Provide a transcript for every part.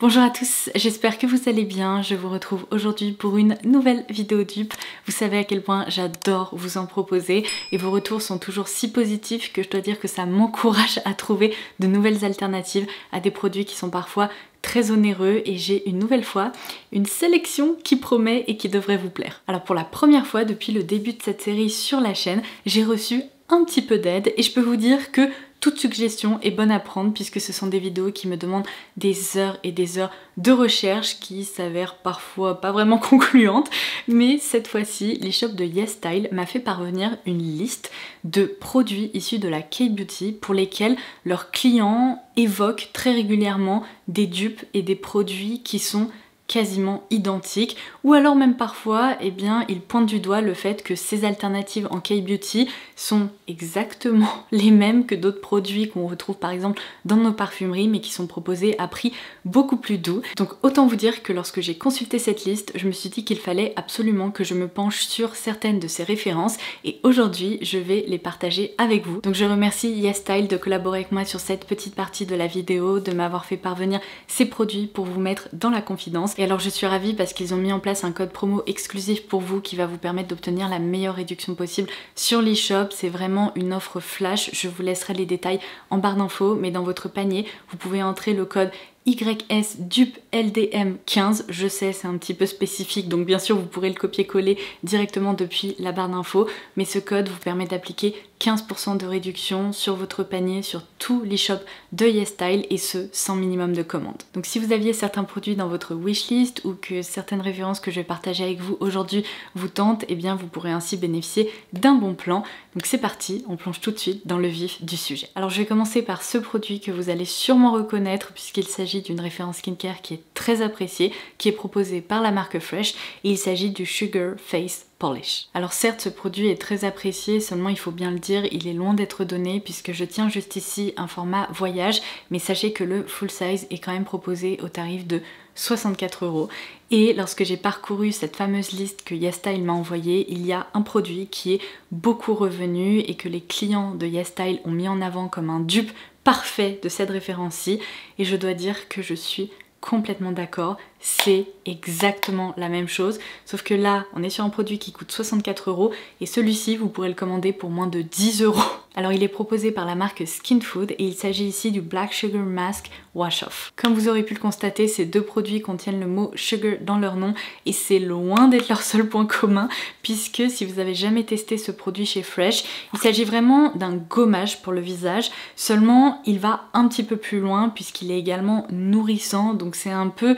Bonjour à tous, j'espère que vous allez bien. Je vous retrouve aujourd'hui pour une nouvelle vidéo dupe. Vous savez à quel point j'adore vous en proposer et vos retours sont toujours si positifs que je dois dire que ça m'encourage à trouver de nouvelles alternatives à des produits qui sont parfois très onéreux, et j'ai une nouvelle fois une sélection qui promet et qui devrait vous plaire. Alors pour la première fois depuis le début de cette série sur la chaîne, j'ai reçu un petit peu d'aide et je peux vous dire que toute suggestion est bonne à prendre puisque ce sont des vidéos qui me demandent des heures et des heures de recherche qui s'avèrent parfois pas vraiment concluantes, mais cette fois-ci, l'e-shop de YesStyle m'a fait parvenir une liste de produits issus de la K-Beauty pour lesquels leurs clients évoquent très régulièrement des dupes et des produits qui sont quasiment identiques, ou alors même parfois, eh bien, ils pointent du doigt le fait que ces alternatives en K-Beauty sont exactement les mêmes que d'autres produits qu'on retrouve par exemple dans nos parfumeries, mais qui sont proposés à prix beaucoup plus doux. Donc autant vous dire que lorsque j'ai consulté cette liste, je me suis dit qu'il fallait absolument que je me penche sur certaines de ces références, et aujourd'hui, je vais les partager avec vous. Donc je remercie YesStyle de collaborer avec moi sur cette petite partie de la vidéo, de m'avoir fait parvenir ces produits pour vous mettre dans la confidence. Et alors je suis ravie parce qu'ils ont mis en place un code promo exclusif pour vous qui va vous permettre d'obtenir la meilleure réduction possible sur l'e-shop. C'est vraiment une offre flash, je vous laisserai les détails en barre d'infos, mais dans votre panier, vous pouvez entrer le code YSDUPELDM15, je sais c'est un petit peu spécifique donc bien sûr vous pourrez le copier-coller directement depuis la barre d'infos, mais ce code vous permet d'appliquer 15% de réduction sur votre panier sur tout l'e-shop de YesStyle, et ce sans minimum de commande. Donc si vous aviez certains produits dans votre wishlist ou que certaines références que je vais partager avec vous aujourd'hui vous tentent, eh bien vous pourrez ainsi bénéficier d'un bon plan. Donc c'est parti, on plonge tout de suite dans le vif du sujet. Alors je vais commencer par ce produit que vous allez sûrement reconnaître puisqu'il s'agit d'une référence skincare qui est très appréciée, qui est proposée par la marque Fresh, et il s'agit du Sugar Face Polish. Alors certes ce produit est très apprécié, seulement il faut bien le dire, il est loin d'être donné puisque je tiens juste ici un format voyage, mais sachez que le full size est quand même proposé au tarif de 64 €. Et lorsque j'ai parcouru cette fameuse liste que YesStyle m'a envoyée, il y a un produit qui est beaucoup revenu et que les clients de YesStyle ont mis en avant comme un dupe parfait de cette référence-ci, et je dois dire que je suis complètement d'accord, c'est exactement la même chose, sauf que là on est sur un produit qui coûte 64 € et celui-ci vous pourrez le commander pour moins de 10 €. Alors il est proposé par la marque Skinfood et il s'agit ici du Black Sugar Mask Wash Off. Comme vous aurez pu le constater, ces deux produits contiennent le mot sugar dans leur nom et c'est loin d'être leur seul point commun, puisque si vous avez jamais testé ce produit chez Fresh, il s'agit vraiment d'un gommage pour le visage, seulement il va un petit peu plus loin puisqu'il est également nourrissant, donc c'est un peu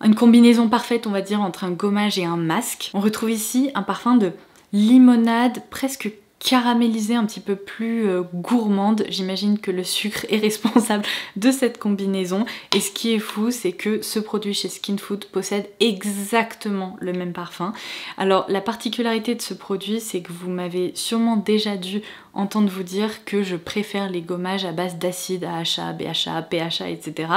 une combinaison parfaite on va dire entre un gommage et un masque. On retrouve ici un parfum de limonade presque caramélisée, un petit peu plus gourmande. J'imagine que le sucre est responsable de cette combinaison, et ce qui est fou c'est que ce produit chez Skinfood possède exactement le même parfum. Alors la particularité de ce produit c'est que vous m'avez sûrement déjà dû entendre vous dire que je préfère les gommages à base d'acide AHA, BHA, PHA, etc.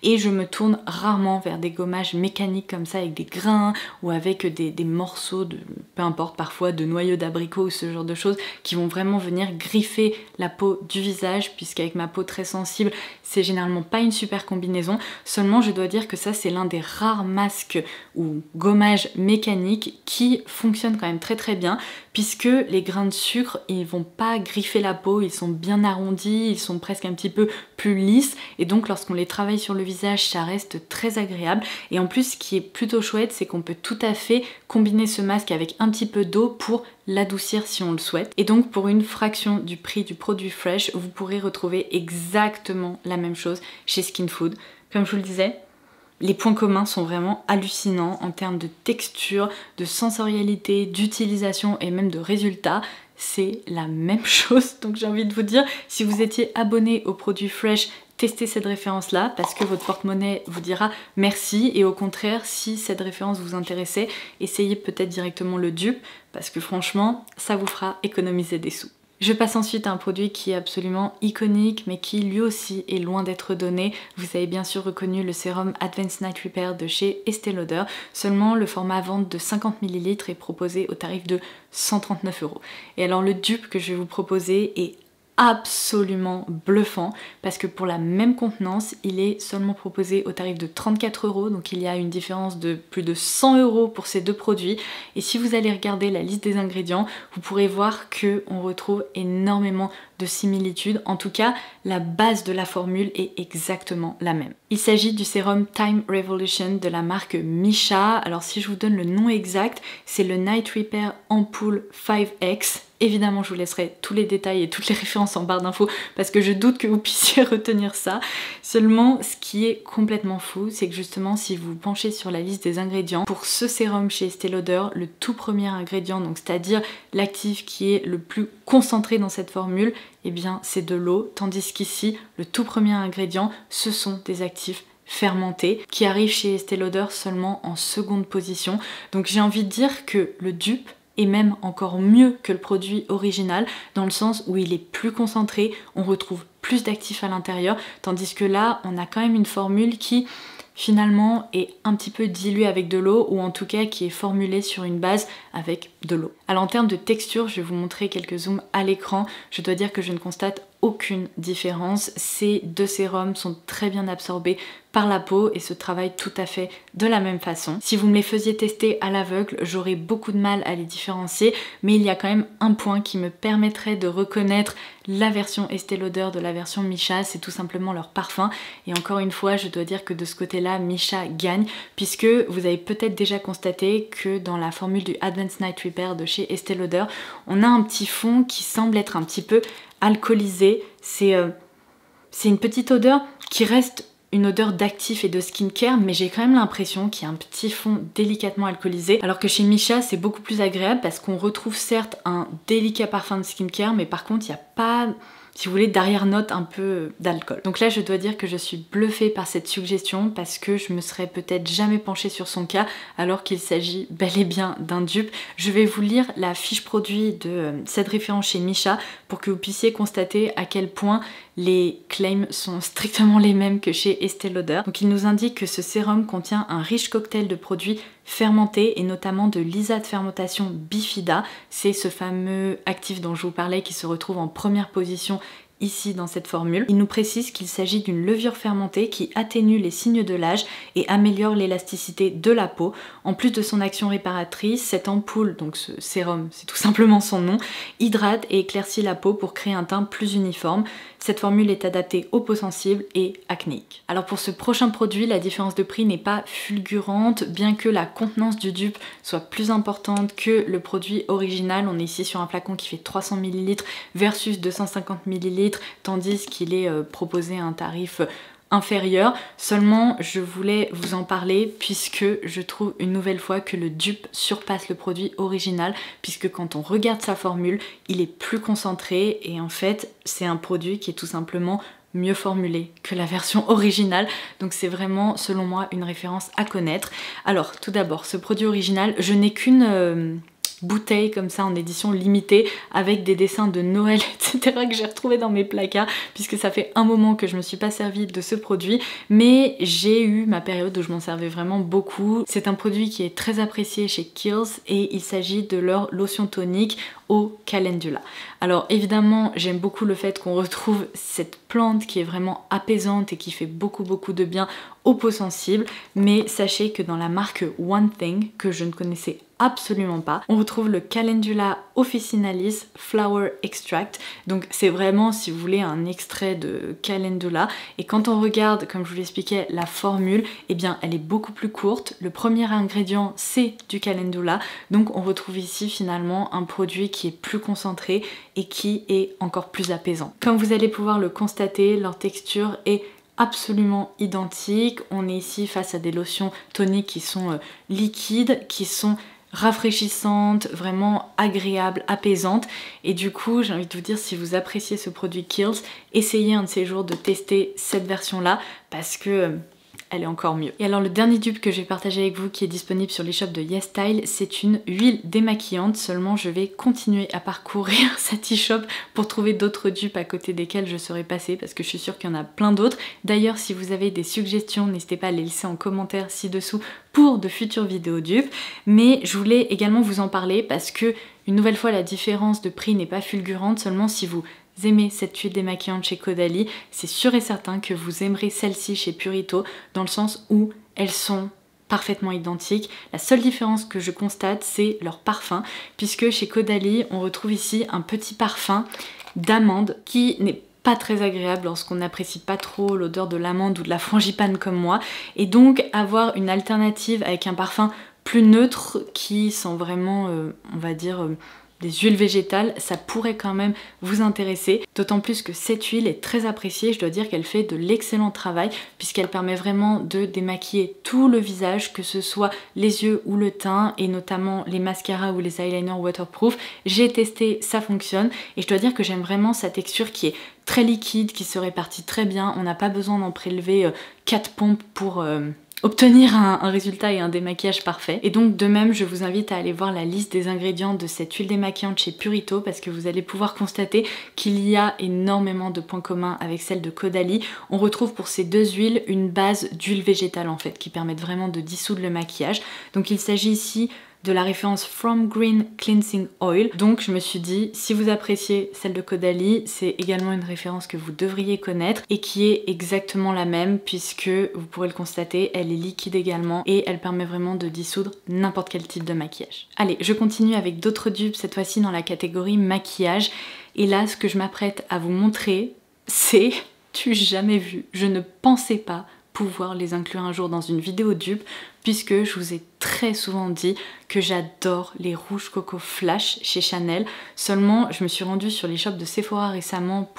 Et je me tourne rarement vers des gommages mécaniques comme ça avec des grains ou avec des morceaux de, peu importe, parfois de noyaux d'abricot ou ce genre de choses qui vont vraiment venir griffer la peau du visage, puisqu'avec ma peau très sensible c'est généralement pas une super combinaison. Seulement je dois dire que ça c'est l'un des rares masques ou gommages mécaniques qui fonctionnent quand même très très bien, puisque les grains de sucre ils vont pas griffer la peau, ils sont bien arrondis, ils sont presque un petit peu plus lisses, et donc lorsqu'on les travaille sur le visage ça reste très agréable. Et en plus ce qui est plutôt chouette c'est qu'on peut tout à fait combiner ce masque avec un petit peu d'eau pour l'adoucir si on le souhaite, et donc pour une fraction du prix du produit Fresh vous pourrez retrouver exactement la même chose chez Skinfood. Comme je vous le disais, les points communs sont vraiment hallucinants en termes de texture, de sensorialité, d'utilisation et même de résultats. C'est la même chose, donc j'ai envie de vous dire, si vous étiez abonné au produit Fresh, testez cette référence là parce que votre porte-monnaie vous dira merci, et au contraire si cette référence vous intéressait, essayez peut-être directement le dupe parce que franchement ça vous fera économiser des sous. Je passe ensuite à un produit qui est absolument iconique mais qui lui aussi est loin d'être donné. Vous avez bien sûr reconnu le sérum Advanced Night Repair de chez Estée Lauder, seulement le format vente de 50 ml est proposé au tarif de 139 €. Et alors le dupe que je vais vous proposer est absolument bluffant parce que pour la même contenance il est seulement proposé au tarif de 34 €, donc il y a une différence de plus de 100 € pour ces deux produits. Et si vous allez regarder la liste des ingrédients, vous pourrez voir que on retrouve énormément de similitudes. En tout cas, la base de la formule est exactement la même. Il s'agit du sérum Time Revolution de la marque Missha. Alors si je vous donne le nom exact, c'est le Night Repair Ampoule 5X. Évidemment, je vous laisserai tous les détails et toutes les références en barre d'infos parce que je doute que vous puissiez retenir ça. Seulement, ce qui est complètement fou, c'est que justement, si vous vous penchez sur la liste des ingrédients, pour ce sérum chez Estée Lauder, le tout premier ingrédient, donc c'est-à-dire l'actif qui est le plus concentré dans cette formule, eh bien c'est de l'eau, tandis qu'ici, le tout premier ingrédient, ce sont des actifs fermentés qui arrivent chez Estée Lauder seulement en seconde position. Donc j'ai envie de dire que le dupe et même encore mieux que le produit original dans le sens où il est plus concentré, on retrouve plus d'actifs à l'intérieur, tandis que là on a quand même une formule qui finalement est un petit peu diluée avec de l'eau ou en tout cas qui est formulée sur une base avec de l'eau. Alors en termes de texture, je vais vous montrer quelques zooms à l'écran, je dois dire que je ne constate aucune différence. Ces deux sérums sont très bien absorbés par la peau et se travaillent tout à fait de la même façon. Si vous me les faisiez tester à l'aveugle, j'aurais beaucoup de mal à les différencier, mais il y a quand même un point qui me permettrait de reconnaître la version Estée Lauder de la version Missha, c'est tout simplement leur parfum. Et encore une fois, je dois dire que de ce côté-là, Missha gagne, puisque vous avez peut-être déjà constaté que dans la formule du Advanced Night Repair de chez Estée Lauder, on a un petit fond qui semble être un petit peu alcoolisé. C'est une petite odeur qui reste une odeur d'actif et de skincare, mais j'ai quand même l'impression qu'il y a un petit fond délicatement alcoolisé, alors que chez Missha c'est beaucoup plus agréable parce qu'on retrouve certes un délicat parfum de skincare, mais par contre il n'y a pas, si vous voulez, d'arrière-note un peu d'alcool. Donc là je dois dire que je suis bluffée par cette suggestion parce que je me serais peut-être jamais penchée sur son cas alors qu'il s'agit bel et bien d'un dupe. Je vais vous lire la fiche produit de cette référence chez Missha pour que vous puissiez constater à quel point les claims sont strictement les mêmes que chez Estée Lauder. Donc il nous indique que ce sérum contient un riche cocktail de produits fermentés et notamment de l'ISA de fermentation bifida. C'est ce fameux actif dont je vous parlais qui se retrouve en première position ici dans cette formule. Il nous précise qu'il s'agit d'une levure fermentée qui atténue les signes de l'âge et améliore l'élasticité de la peau. En plus de son action réparatrice, cette ampoule, donc ce sérum, c'est tout simplement son nom, hydrate et éclaircit la peau pour créer un teint plus uniforme. Cette formule est adaptée aux peaux sensibles et acnéiques. Alors pour ce prochain produit, la différence de prix n'est pas fulgurante, bien que la contenance du dupe soit plus importante que le produit original. On est ici sur un flacon qui fait 300 ml versus 250 ml, tandis qu'il est proposé à un tarif inférieur. Seulement je voulais vous en parler puisque je trouve une nouvelle fois que le dupe surpasse le produit original, puisque quand on regarde sa formule, il est plus concentré et en fait c'est un produit qui est tout simplement mieux formulé que la version originale, donc c'est vraiment selon moi une référence à connaître. Alors tout d'abord, ce produit original, je n'ai qu'une bouteille comme ça en édition limitée avec des dessins de Noël etc que j'ai retrouvé dans mes placards puisque ça fait un moment que je me suis pas servi de ce produit, mais j'ai eu ma période où je m'en servais vraiment beaucoup. C'est un produit qui est très apprécié chez Kiehl's et il s'agit de leur lotion tonique au calendula. Alors évidemment j'aime beaucoup le fait qu'on retrouve cette plante qui est vraiment apaisante et qui fait beaucoup de bien aux peaux sensibles, mais sachez que dans la marque One Thing, que je ne connaissais absolument pas, on retrouve le Calendula officinalis Flower Extract. Donc c'est vraiment, si vous voulez, un extrait de calendula, et quand on regarde, comme je vous l'expliquais, la formule, eh bien elle est beaucoup plus courte. Le premier ingrédient c'est du calendula, donc on retrouve ici finalement un produit qui est plus concentré et qui est encore plus apaisant. Comme vous allez pouvoir le constater, leur texture est absolument identique. On est ici face à des lotions toniques qui sont liquides, qui sont rafraîchissantes, vraiment agréables, apaisantes, et du coup j'ai envie de vous dire, si vous appréciez ce produit Kiehl's, essayez un de ces jours de tester cette version là parce que elle est encore mieux. Et alors le dernier dupe que je vais partager avec vous qui est disponible sur l'e-shop de YesStyle, c'est une huile démaquillante. Seulement je vais continuer à parcourir cet e-shop pour trouver d'autres dupes à côté desquels je serai passée parce que je suis sûre qu'il y en a plein d'autres. D'ailleurs si vous avez des suggestions, n'hésitez pas à les laisser en commentaire ci-dessous pour de futures vidéos dupes. Mais je voulais également vous en parler parce que une nouvelle fois la différence de prix n'est pas fulgurante, seulement si vous aimez cette huile démaquillante chez Caudalie, c'est sûr et certain que vous aimerez celle-ci chez Purito, dans le sens où elles sont parfaitement identiques. La seule différence que je constate, c'est leur parfum, puisque chez Caudalie, on retrouve ici un petit parfum d'amande qui n'est pas très agréable lorsqu'on n'apprécie pas trop l'odeur de l'amande ou de la frangipane comme moi, et donc avoir une alternative avec un parfum plus neutre qui sent vraiment, on va dire, des huiles végétales, ça pourrait quand même vous intéresser, d'autant plus que cette huile est très appréciée. Je dois dire qu'elle fait de l'excellent travail puisqu'elle permet vraiment de démaquiller tout le visage, que ce soit les yeux ou le teint, et notamment les mascaras ou les eyeliners waterproof. J'ai testé, ça fonctionne, et je dois dire que j'aime vraiment sa texture qui est très liquide, qui se répartit très bien. On n'a pas besoin d'en prélever 4 pompes pour obtenir un résultat et un démaquillage parfait. Et donc de même, je vous invite à aller voir la liste des ingrédients de cette huile démaquillante chez Purito, parce que vous allez pouvoir constater qu'il y a énormément de points communs avec celle de Caudalie. On retrouve pour ces deux huiles une base d'huile végétale en fait, qui permettent vraiment de dissoudre le maquillage. Donc il s'agit ici de la référence From Green Cleansing Oil. Donc je me suis dit, si vous appréciez celle de Caudalie, c'est également une référence que vous devriez connaître et qui est exactement la même, puisque vous pourrez le constater, elle est liquide également et elle permet vraiment de dissoudre n'importe quel type de maquillage. Allez, je continue avec d'autres dupes, cette fois-ci dans la catégorie maquillage. Et là, ce que je m'apprête à vous montrer, c'est du jamais vu. Je ne pensais pas pouvoir les inclure un jour dans une vidéo dupe, puisque je vous ai très souvent dit que j'adore les rouges coco flash chez Chanel. Seulement, je me suis rendue sur les shops de Sephora récemment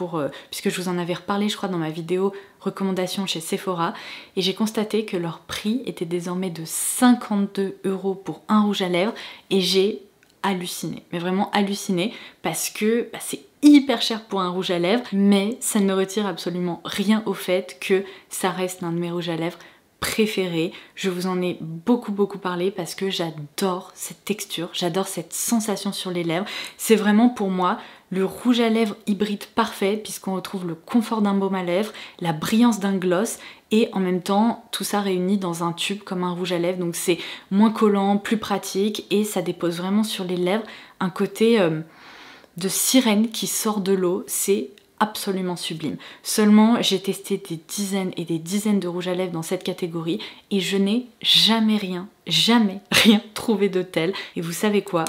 puisque je vous en avais reparlé je crois dans ma vidéo recommandation chez Sephora, et j'ai constaté que leur prix était désormais de 52 € pour un rouge à lèvres, et j'ai halluciné, mais vraiment halluciné, parce que c'est hyper cher pour un rouge à lèvres, mais ça ne retire absolument rien au fait que ça reste l'un de mes rouges à lèvres préférés. Je vous en ai beaucoup parlé parce que j'adore cette texture, j'adore cette sensation sur les lèvres. C'est vraiment pour moi le rouge à lèvres hybride parfait, puisqu'on retrouve le confort d'un baume à lèvres, la brillance d'un gloss, et en même temps tout ça réuni dans un tube comme un rouge à lèvres. Donc c'est moins collant, plus pratique, et ça dépose vraiment sur les lèvres un côté de sirène qui sort de l'eau. C'est absolument sublime. Seulement, j'ai testé des dizaines et des dizaines de rouges à lèvres dans cette catégorie et je n'ai jamais rien trouvé de tel. Et vous savez quoi?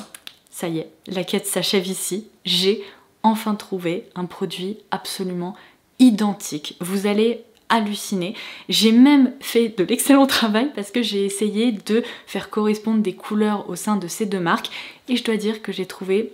Ça y est, la quête s'achève ici. J'ai enfin trouvé un produit absolument identique. Vous allez halluciner. J'ai même fait de l'excellent travail parce que j'ai essayé de faire correspondre des couleurs au sein de ces deux marques, et je dois dire que j'ai trouvé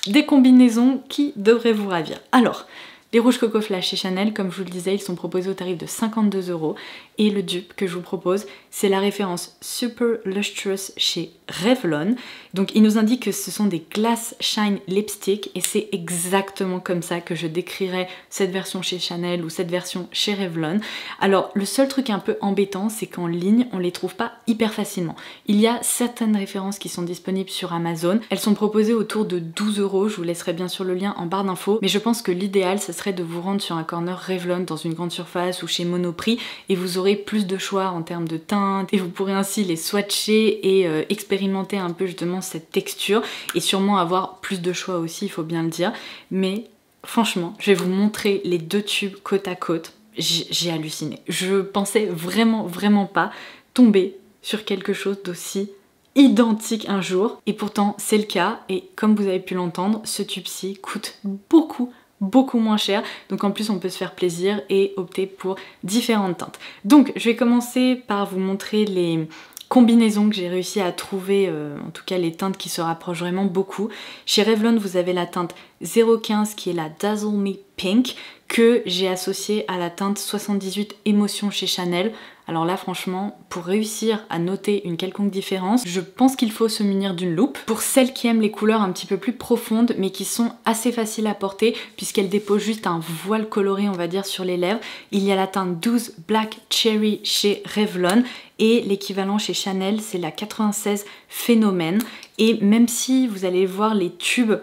des combinaisons qui devraient vous ravir. Alors, les rouges coco flash chez Chanel, comme je vous le disais, ils sont proposés au tarif de 52 €, et le dupe que je vous propose, c'est la référence Super Lustrous chez Revlon. Donc il nous indique que ce sont des Glass Shine Lipstick, et c'est exactement comme ça que je décrirais cette version chez Chanel ou cette version chez Revlon. Alors le seul truc un peu embêtant, c'est qu'en ligne, on les trouve pas hyper facilement. Il y a certaines références qui sont disponibles sur Amazon, elles sont proposées autour de 12 €, je vous laisserai bien sûr le lien en barre d'infos, mais je pense que l'idéal, ce serait de vous rendre sur un corner Revlon dans une grande surface ou chez Monoprix, et vous aurez plus de choix en termes de teintes, et vous pourrez ainsi les swatcher et expérimenter un peu justement cette texture, et sûrement avoir plus de choix aussi, il faut bien le dire. Mais franchement, je vais vous montrer les deux tubes côte à côte. J'ai halluciné. Je pensais vraiment pas tomber sur quelque chose d'aussi identique un jour, et pourtant c'est le cas. Et comme vous avez pu l'entendre, ce tube-ci coûte beaucoup moins cher, donc en plus on peut se faire plaisir et opter pour différentes teintes. Donc je vais commencer par vous montrer les combinaisons que j'ai réussi à trouver, en tout cas les teintes qui se rapprochent vraiment beaucoup. Chez Revlon, vous avez la teinte 015 qui est la Dazzle Me Pink, que j'ai associée à la teinte 78 Émotion chez Chanel. Alors là franchement, pour réussir à noter une quelconque différence, je pense qu'il faut se munir d'une loupe. Pour celles qui aiment les couleurs un petit peu plus profondes mais qui sont assez faciles à porter puisqu'elles déposent juste un voile coloré on va dire sur les lèvres, il y a la teinte 12 Black Cherry chez Revlon, et l'équivalent chez Chanel c'est la 96 Phénomène. Et même si vous allez voir les tubes,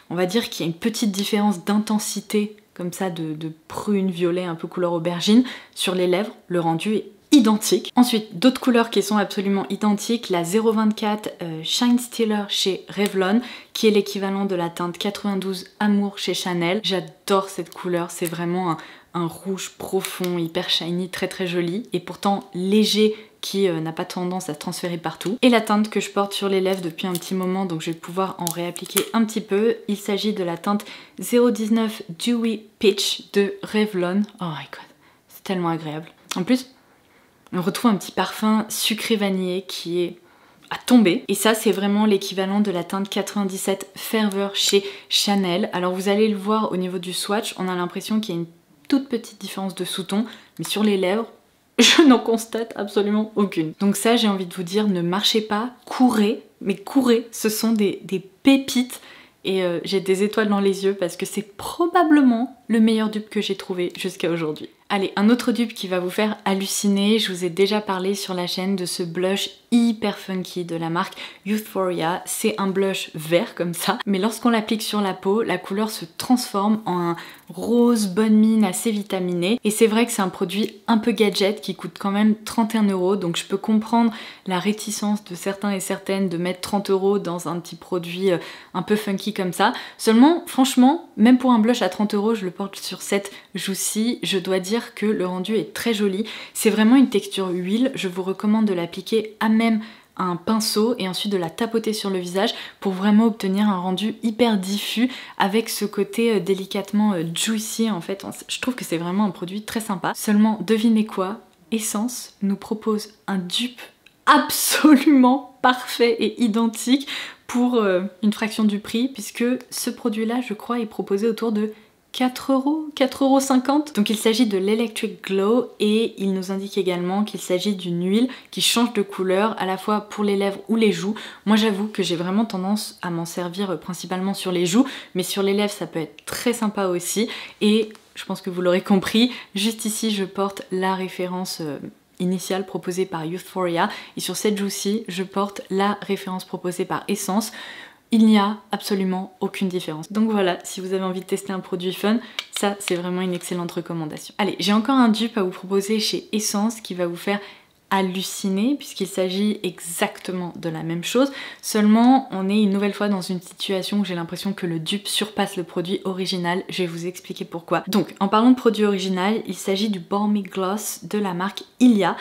on va dire qu'il y a une petite différence d'intensité comme ça de prune violet un peu couleur aubergine sur les lèvres, le rendu est identique. Ensuite, d'autres couleurs qui sont absolument identiques, la 024 Shine Stealer chez Revlon, qui est l'équivalent de la teinte 92 Amour chez Chanel. J'adore cette couleur, c'est vraiment un rouge profond, hyper shiny, très très joli, et pourtant léger, qui n'a pas tendance à se transférer partout. Et la teinte que je porte sur les lèvres depuis un petit moment, donc je vais pouvoir en réappliquer un petit peu. Il s'agit de la teinte 019 Dewy Peach de Revlon. Oh my god, c'est tellement agréable. En plus, on retrouve un petit parfum sucré vanillé qui est à tomber. Et ça, c'est vraiment l'équivalent de la teinte 97 Ferveur chez Chanel. Alors vous allez le voir au niveau du swatch, on a l'impression qu'il y a une toute petite différence de sous-ton, mais sur les lèvres, je n'en constate absolument aucune. Donc ça, j'ai envie de vous dire, ne marchez pas, courez, mais courez, ce sont des pépites. Et j'ai des étoiles dans les yeux parce que c'est probablement le meilleur dupe que j'ai trouvé jusqu'à aujourd'hui. Allez, un autre dupe qui va vous faire halluciner, je vous ai déjà parlé sur la chaîne de ce blush hyper funky de la marque Youthforia. C'est un blush vert comme ça, mais lorsqu'on l'applique sur la peau, la couleur se transforme en un rose bonne mine assez vitaminé. Et c'est vrai que c'est un produit un peu gadget qui coûte quand même 31 €, donc je peux comprendre la réticence de certains et certaines de mettre 30 € dans un petit produit un peu funky comme ça. Seulement, franchement, même pour un blush à 30 €, je le porte sur cette joue-ci, je dois dire que le rendu est très joli. C'est vraiment une texture huile, je vous recommande de l'appliquer à même un pinceau et ensuite de la tapoter sur le visage pour vraiment obtenir un rendu hyper diffus avec ce côté délicatement juicy en fait. Je trouve que c'est vraiment un produit très sympa. Seulement, devinez quoi? Essence nous propose un dupe absolument parfait et identique pour une fraction du prix, puisque ce produit-là, je crois, est proposé autour de 4 €, 4,50 €. Donc il s'agit de l'Electric Glow et il nous indique également qu'il s'agit d'une huile qui change de couleur à la fois pour les lèvres ou les joues. Moi j'avoue que j'ai vraiment tendance à m'en servir principalement sur les joues, mais sur les lèvres ça peut être très sympa aussi. Et je pense que vous l'aurez compris, juste ici je porte la référence initiale proposée par Youthforia et sur cette joue-ci je porte la référence proposée par Essence. Il n'y a absolument aucune différence. Donc voilà, si vous avez envie de tester un produit fun, ça c'est vraiment une excellente recommandation. Allez, j'ai encore un dupe à vous proposer chez Essence qui va vous faire halluciner puisqu'il s'agit exactement de la même chose, seulement on est une nouvelle fois dans une situation où j'ai l'impression que le dupe surpasse le produit original. Je vais vous expliquer pourquoi. Donc en parlant de produit original, il s'agit du Balmy Gloss de la marque Ilia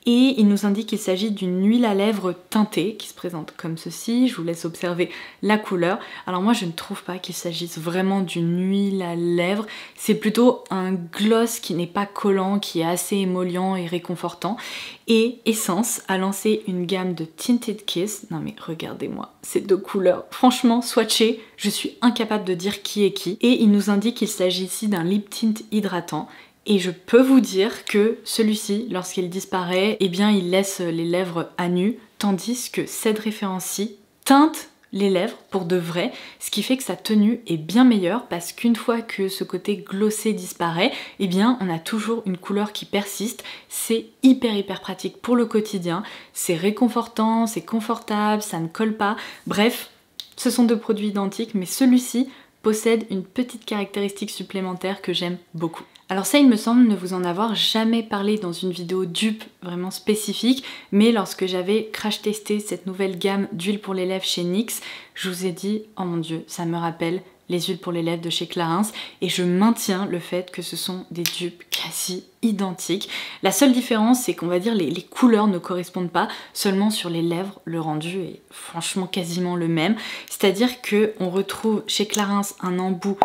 et il nous indique qu'il s'agit d'une huile à lèvres teintée qui se présente comme ceci. Je vous laisse observer la couleur. Alors moi je ne trouve pas qu'il s'agisse vraiment d'une huile à lèvres, c'est plutôt un gloss qui n'est pas collant, qui est assez émollient et réconfortant. Et Essence a lancé une gamme de Tinted Kiss. Non mais regardez-moi ces deux couleurs, franchement swatché, je suis incapable de dire qui est qui. Et il nous indique qu'il s'agit ici d'un lip tint hydratant. Et je peux vous dire que celui-ci, lorsqu'il disparaît, eh bien il laisse les lèvres à nu, tandis que cette référence-ci teinte les lèvres pour de vrai, ce qui fait que sa tenue est bien meilleure parce qu'une fois que ce côté glossé disparaît, eh bien on a toujours une couleur qui persiste. C'est hyper pratique pour le quotidien, c'est réconfortant, c'est confortable, ça ne colle pas. Bref, ce sont deux produits identiques, mais celui-ci possède une petite caractéristique supplémentaire que j'aime beaucoup. Alors ça, il me semble ne vous en avoir jamais parlé dans une vidéo dupe vraiment spécifique, mais lorsque j'avais crash testé cette nouvelle gamme d'huile pour les lèvres chez NYX, je vous ai dit, oh mon dieu, ça me rappelle les huiles pour les lèvres de chez Clarins, et je maintiens le fait que ce sont des dupes quasi identiques. La seule différence, c'est qu'on va dire les couleurs ne correspondent pas, seulement sur les lèvres, le rendu est franchement quasiment le même. C'est-à-dire qu'on retrouve chez Clarins un embout.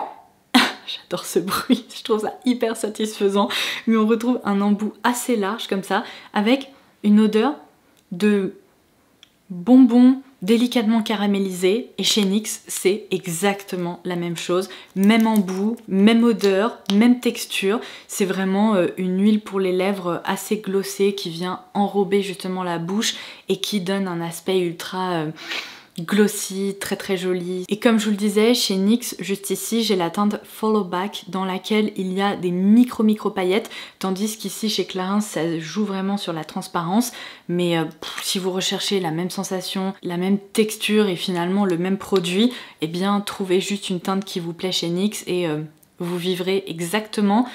J'adore ce bruit, je trouve ça hyper satisfaisant, mais on retrouve un embout assez large comme ça, avec une odeur de bonbons délicatement caramélisés, et chez NYX c'est exactement la même chose, même embout, même odeur, même texture. C'est vraiment une huile pour les lèvres assez glossée qui vient enrober justement la bouche et qui donne un aspect ultra glossy, très joli. Et comme je vous le disais, chez NYX, juste ici, j'ai la teinte Follow Back dans laquelle il y a des micro paillettes, tandis qu'ici chez Clarins, ça joue vraiment sur la transparence. Mais si vous recherchez la même sensation, la même texture et finalement le même produit, eh bien trouvez juste une teinte qui vous plaît chez NYX et vous vivrez exactement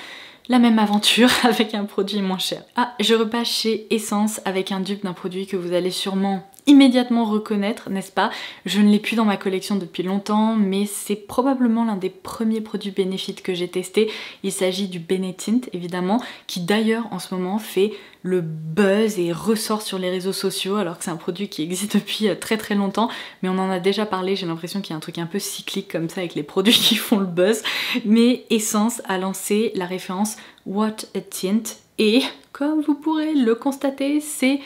la même aventure avec un produit moins cher. Ah, je repasse chez Essence avec un dupe d'un produit que vous allez sûrement immédiatement reconnaître, n'est-ce pas? Je ne l'ai plus dans ma collection depuis longtemps, mais c'est probablement l'un des premiers produits Benefit que j'ai testé. Il s'agit du Benetint, évidemment, qui d'ailleurs en ce moment fait le buzz et ressort sur les réseaux sociaux, alors que c'est un produit qui existe depuis très très longtemps, mais on en a déjà parlé, j'ai l'impression qu'il y a un truc un peu cyclique comme ça avec les produits qui font le buzz. Mais Essence a lancé la référence What a Tint, et comme vous pourrez le constater, c'est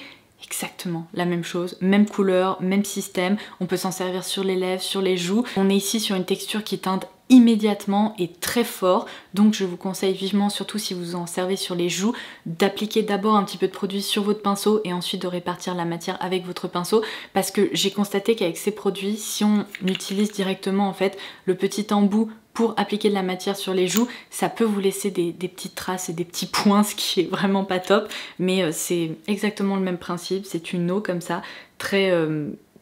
exactement la même chose, même couleur, même système, on peut s'en servir sur les lèvres, sur les joues. On est ici sur une texture qui teinte immédiatement et très fort, donc je vous conseille vivement, surtout si vous en servez sur les joues, d'appliquer d'abord un petit peu de produit sur votre pinceau et ensuite de répartir la matière avec votre pinceau, parce que j'ai constaté qu'avec ces produits, si on utilise directement en fait le petit embout pour appliquer de la matière sur les joues, ça peut vous laisser des petites traces et des petits points, ce qui est vraiment pas top, mais c'est exactement le même principe, c'est une eau comme ça, très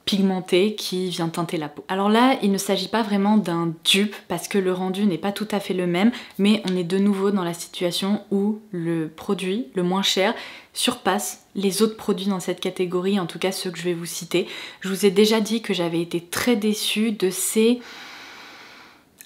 pigmentée qui vient teinter la peau. Alors là, il ne s'agit pas vraiment d'un dupe parce que le rendu n'est pas tout à fait le même, mais on est de nouveau dans la situation où le produit le moins cher surpasse les autres produits dans cette catégorie, en tout cas ceux que je vais vous citer. Je vous ai déjà dit que j'avais été très déçue de ces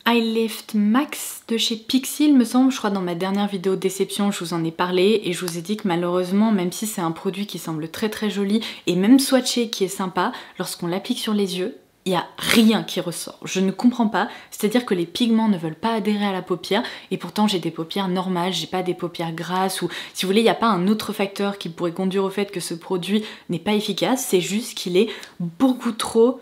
Eye Lift Max de chez Pixi, il me semble. Je crois dans ma dernière vidéo déception, je vous en ai parlé et je vous ai dit que malheureusement, même si c'est un produit qui semble très très joli et même swatché qui est sympa, lorsqu'on l'applique sur les yeux, il n'y a rien qui ressort. Je ne comprends pas, c'est-à-dire que les pigments ne veulent pas adhérer à la paupière et pourtant j'ai des paupières normales, j'ai pas des paupières grasses ou si vous voulez, il n'y a pas un autre facteur qui pourrait conduire au fait que ce produit n'est pas efficace, c'est juste qu'il est beaucoup trop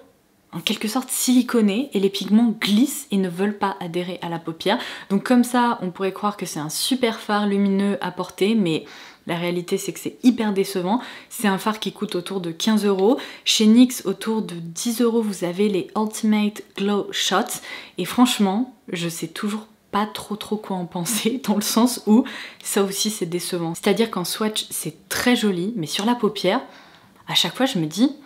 en quelque sorte siliconé et les pigments glissent et ne veulent pas adhérer à la paupière. Donc comme ça, on pourrait croire que c'est un super fard lumineux à porter, mais la réalité c'est que c'est hyper décevant. C'est un fard qui coûte autour de 15 €. Chez NYX, autour de 10 €, vous avez les Ultimate Glow Shots. Et franchement, je sais toujours pas trop quoi en penser, dans le sens où ça aussi c'est décevant. C'est-à-dire qu'en swatch c'est très joli, mais sur la paupière, à chaque fois je me dis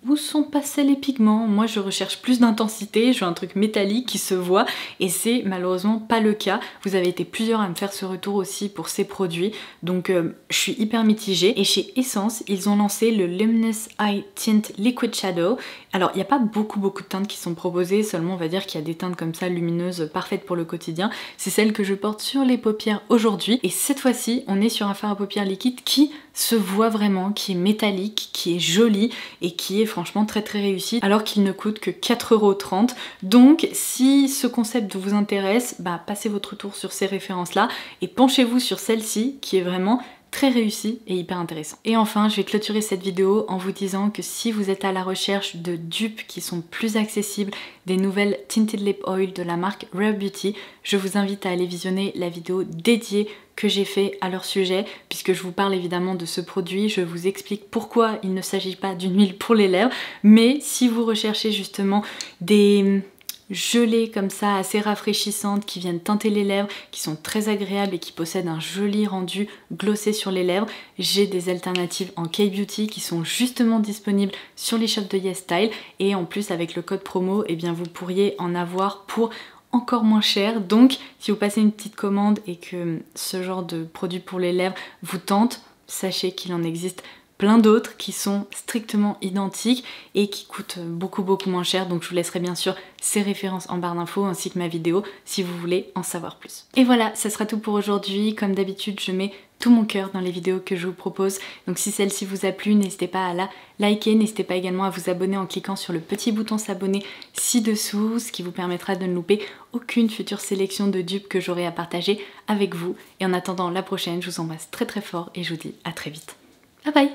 où sont passés les pigments? Moi je recherche plus d'intensité, je veux un truc métallique qui se voit et c'est malheureusement pas le cas. Vous avez été plusieurs à me faire ce retour aussi pour ces produits, donc je suis hyper mitigée. Et chez Essence, ils ont lancé le Luminous Eye Tint Liquid Shadow. Alors il n'y a pas beaucoup de teintes qui sont proposées, seulement on va dire qu'il y a des teintes comme ça lumineuses parfaites pour le quotidien. C'est celle que je porte sur les paupières aujourd'hui et cette fois-ci on est sur un fard à paupières liquide qui se voit vraiment, qui est métallique, qui est joli et qui est franchement très réussi, alors qu'il ne coûte que 4,30 €. Donc si ce concept vous intéresse, bah passez votre tour sur ces références là et penchez-vous sur celle-ci qui est vraiment très réussi et hyper intéressant. Et enfin, je vais clôturer cette vidéo en vous disant que si vous êtes à la recherche de dupes qui sont plus accessibles, des nouvelles Tinted Lip Oil de la marque Rare Beauty, je vous invite à aller visionner la vidéo dédiée que j'ai fait à leur sujet, puisque je vous parle évidemment de ce produit, je vous explique pourquoi il ne s'agit pas d'une huile pour les lèvres, mais si vous recherchez justement des gelées comme ça assez rafraîchissantes qui viennent teinter les lèvres, qui sont très agréables et qui possèdent un joli rendu glossé sur les lèvres, j'ai des alternatives en K-Beauty qui sont justement disponibles sur les shops de YesStyle et en plus avec le code promo, eh bien vous pourriez en avoir pour encore moins cher. Donc si vous passez une petite commande et que ce genre de produit pour les lèvres vous tente, sachez qu'il en existe plein d'autres qui sont strictement identiques et qui coûtent beaucoup moins cher, donc je vous laisserai bien sûr ces références en barre d'infos ainsi que ma vidéo si vous voulez en savoir plus. Et voilà, ça sera tout pour aujourd'hui. Comme d'habitude, je mets tout mon cœur dans les vidéos que je vous propose, donc si celle-ci vous a plu, n'hésitez pas à la liker, n'hésitez pas également à vous abonner en cliquant sur le petit bouton s'abonner ci-dessous, ce qui vous permettra de ne louper aucune future sélection de dupes que j'aurai à partager avec vous. Et en attendant la prochaine, je vous embrasse très fort et je vous dis à très vite. Bye bye!